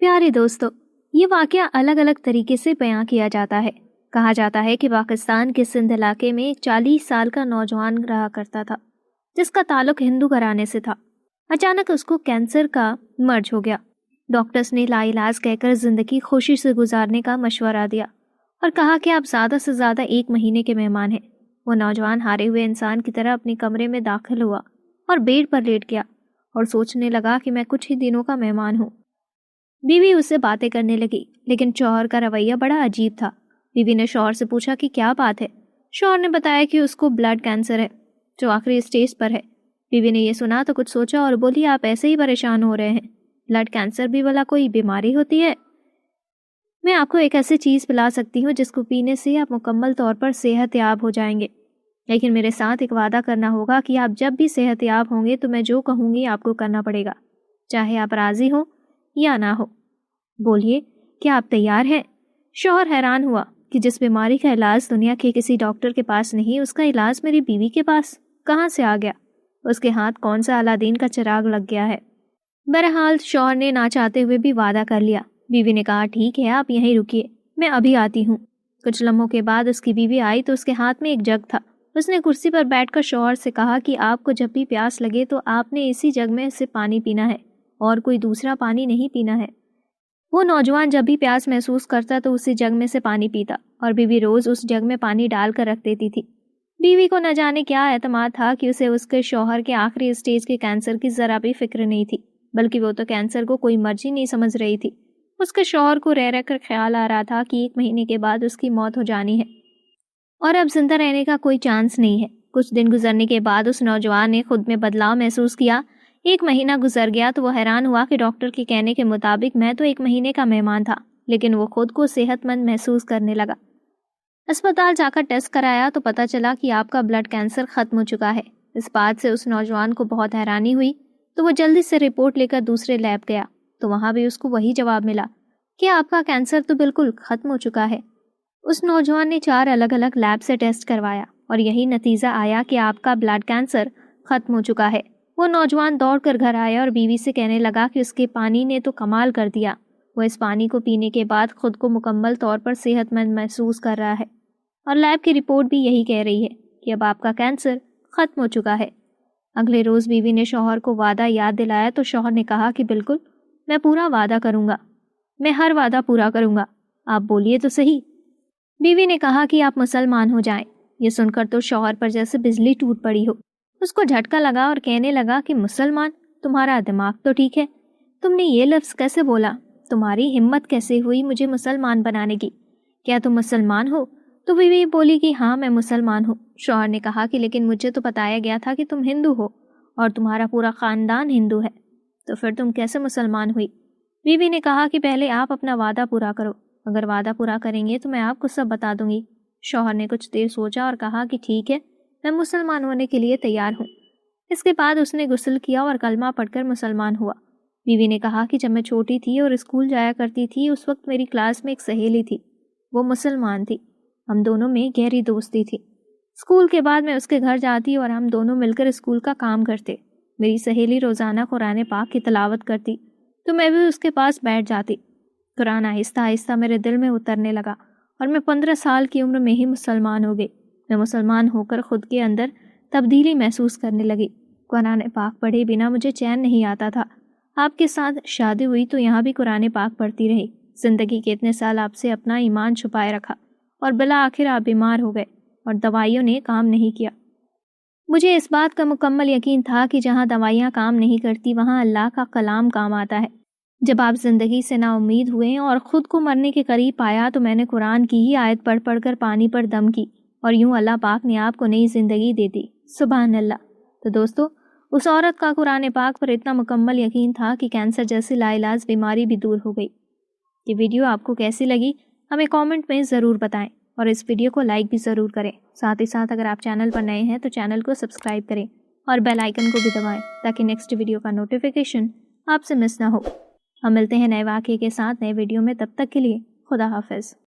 پیارے دوستو، یہ واقعہ الگ الگ طریقے سے بیان کیا جاتا ہے۔ کہا جاتا ہے کہ پاکستان کے سندھ علاقے میں ایک 40 سال کا نوجوان رہا کرتا تھا جس کا تعلق ہندو گھرانے سے تھا۔ اچانک اس کو کینسر کا مرض ہو گیا۔ ڈاکٹرز نے لا علاج کہہ کر زندگی خوشی سے گزارنے کا مشورہ دیا اور کہا کہ آپ زیادہ سے زیادہ 1 مہینے کے مہمان ہیں۔ وہ نوجوان ہارے ہوئے انسان کی طرح اپنے کمرے میں داخل ہوا اور بیڈ پر لیٹ گیا اور سوچنے لگا کہ میں کچھ ہی دنوں کا مہمان ہوں۔ بیوی اس سے باتیں کرنے لگی، لیکن شوہر کا رویہ بڑا عجیب تھا۔ بیوی نے شوہر سے پوچھا کہ کیا بات ہے۔ شوہر نے بتایا کہ اس کو بلڈ کینسر ہے جو آخری اسٹیج پر ہے۔ بیوی نے یہ سنا تو کچھ سوچا اور بولی، آپ ایسے ہی پریشان ہو رہے ہیں، بلڈ کینسر بھی بھلا کوئی بیماری ہوتی ہے؟ میں آپ کو ایک ایسی چیز پلا سکتی ہوں جس کو پینے سے آپ مکمل طور پر صحت یاب ہو جائیں گے، لیکن میرے ساتھ ایک وعدہ کرنا ہوگا کہ آپ جب بھی صحت یاب ہوں گے تو میں جو کہوں گی آپ کو کرنا پڑے گا، چاہے آپ راضی ہوں یا نہ ہو۔ بولیے، کیا آپ تیار ہیں؟ شوہر حیران ہوا کہ جس بیماری کا علاج دنیا کے کسی ڈاکٹر کے پاس نہیں، اس کا علاج میری بیوی کے پاس کہاں سے آ گیا؟ اس کے ہاتھ کون سا الادین کا چراغ لگ گیا ہے؟ بہرحال شوہر نے نہ چاہتے ہوئے بھی وعدہ کر لیا۔ بیوی نے کہا، ٹھیک ہے، آپ یہیں رکیے، میں ابھی آتی ہوں۔ کچھ لمحوں کے بعد اس کی بیوی آئی تو اس کے ہاتھ میں ایک جگ تھا۔ اس نے کرسی پر بیٹھ کر شوہر سے کہا کہ آپ کو جب بھی پیاس لگے تو آپ نے اسی جگ میں سے پانی پینا ہے اور کوئی دوسرا پانی نہیں پینا ہے۔ وہ نوجوان جب بھی پیاس محسوس کرتا تو اسی جگ میں سے پانی پیتا اور بیوی روز اس جگ میں پانی ڈال کر رکھ دیتی تھی۔ بیوی کو نہ جانے کیا اعتماد تھا کہ اسے اس کے شوہر کے آخری اسٹیج کے کینسر کی ذرا بھی فکر نہیں تھی، بلکہ وہ تو کینسر کو کوئی مرض ہی نہیں سمجھ رہی تھی۔ اس کے شوہر کو رہ رہ کر خیال آ رہا تھا کہ 1 مہینے کے بعد اس کی موت ہو جانی ہے اور اب زندہ رہنے کا کوئی چانس نہیں ہے۔ کچھ دن گزرنے کے بعد اس نوجوان نے خود میں بدلاؤ محسوس کیا۔ 1 مہینہ گزر گیا تو وہ حیران ہوا کہ ڈاکٹر کے کہنے کے مطابق میں تو 1 مہینے کا مہمان تھا، لیکن وہ خود کو صحت مند محسوس کرنے لگا۔ اسپتال جا کر ٹیسٹ کرایا تو پتہ چلا کہ آپ کا بلڈ کینسر ختم ہو چکا ہے۔ اس بات سے اس نوجوان کو بہت حیرانی ہوئی تو وہ جلدی سے رپورٹ لے کر دوسرے لیب گیا تو وہاں بھی اس کو وہی جواب ملا کہ آپ کا کینسر تو بالکل ختم ہو چکا ہے۔ اس نوجوان نے 4 الگ الگ لیب سے ٹیسٹ کروایا اور یہی نتیجہ آیا کہ آپ کا بلڈ کینسر ختم ہو چکا ہے۔ وہ نوجوان دوڑ کر گھر آیا اور بیوی سے کہنے لگا کہ اس کے پانی نے تو کمال کر دیا، وہ اس پانی کو پینے کے بعد خود کو مکمل طور پر صحت مند محسوس کر رہا ہے اور لیب کی رپورٹ بھی یہی کہہ رہی ہے کہ اب آپ کا کینسر ختم ہو چکا ہے۔ اگلے روز بیوی نے شوہر کو وعدہ یاد دلایا تو شوہر نے کہا کہ بالکل، میں پورا وعدہ کروں گا، میں ہر وعدہ پورا کروں گا، آپ بولیے تو صحیح۔ بیوی نے کہا کہ آپ مسلمان ہو جائیں۔ یہ سن کر تو شوہر پر جیسے بجلی ٹوٹ پڑی ہو۔ اس کو جھٹکا لگا اور کہنے لگا کہ مسلمان؟ تمہارا دماغ تو ٹھیک ہے، تم نے یہ لفظ کیسے بولا؟ تمہاری ہمت کیسے ہوئی مجھے مسلمان بنانے کی؟ کیا تم مسلمان ہو؟ تو بیوی بولی کہ ہاں، میں مسلمان ہوں۔ شوہر نے کہا کہ لیکن مجھے تو بتایا گیا تھا کہ تم ہندو ہو اور تمہارا پورا خاندان ہندو ہے، تو پھر تم کیسے مسلمان ہوئی؟ بیوی نے کہا کہ پہلے آپ اپنا وعدہ پورا کرو، اگر وعدہ پورا کریں گے تو میں آپ کو سب بتا دوں گی۔ شوہر نے کچھ دیر سوچا اور کہا کہ ٹھیک ہے، میں مسلمان ہونے کے لیے تیار ہوں۔ اس کے بعد اس نے غسل کیا اور کلمہ پڑھ کر مسلمان ہوا۔ بیوی نے کہا کہ جب میں چھوٹی تھی اور اسکول جایا کرتی تھی، اس وقت میری کلاس میں ایک سہیلی تھی، وہ مسلمان تھی، ہم دونوں میں گہری دوستی تھی۔ اسکول کے بعد میں اس کے گھر جاتی اور ہم دونوں مل کر اسکول کا کام کرتے۔ میری سہیلی روزانہ قرآن پاک کی تلاوت کرتی تو میں بھی اس کے پاس بیٹھ جاتی۔ قرآن آہستہ آہستہ میرے دل میں اترنے لگا اور میں 15 سال کی عمر میں ہی مسلمان ہو گئی۔ میں مسلمان ہو کر خود کے اندر تبدیلی محسوس کرنے لگی۔ قرآن پاک پڑھے بنا مجھے چین نہیں آتا تھا۔ آپ کے ساتھ شادی ہوئی تو یہاں بھی قرآن پاک پڑھتی رہی۔ زندگی کے اتنے سال آپ سے اپنا ایمان چھپائے رکھا اور بالآخر آپ بیمار ہو گئے اور دوائیوں نے کام نہیں کیا۔ مجھے اس بات کا مکمل یقین تھا کہ جہاں دوائیاں کام نہیں کرتی وہاں اللہ کا کلام کام آتا ہے۔ جب آپ زندگی سے نا امید ہوئے اور خود کو مرنے کے قریب پایا تو میں نے قرآن کی ہی آیت پڑھ پڑھ کر پانی پر دم کی اور یوں اللہ پاک نے آپ کو نئی زندگی دے دی۔ سبحان اللہ۔ تو دوستو، اس عورت کا قرآن پاک پر اتنا مکمل یقین تھا کہ کینسر جیسی لا علاج بیماری بھی دور ہو گئی۔ یہ ویڈیو آپ کو کیسی لگی ہمیں کامنٹ میں ضرور بتائیں اور اس ویڈیو کو لائک بھی ضرور کریں۔ ساتھ ہی ساتھ اگر آپ چینل پر نئے ہیں تو چینل کو سبسکرائب کریں اور بیل آئیکن کو بھی دبائیں تاکہ نیکسٹ ویڈیو کا نوٹیفیکیشن آپ سے مس نہ ہو۔ ہم ملتے ہیں نئے واقعے کے ساتھ نئے ویڈیو میں، تب تک کے لیے خدا حافظ۔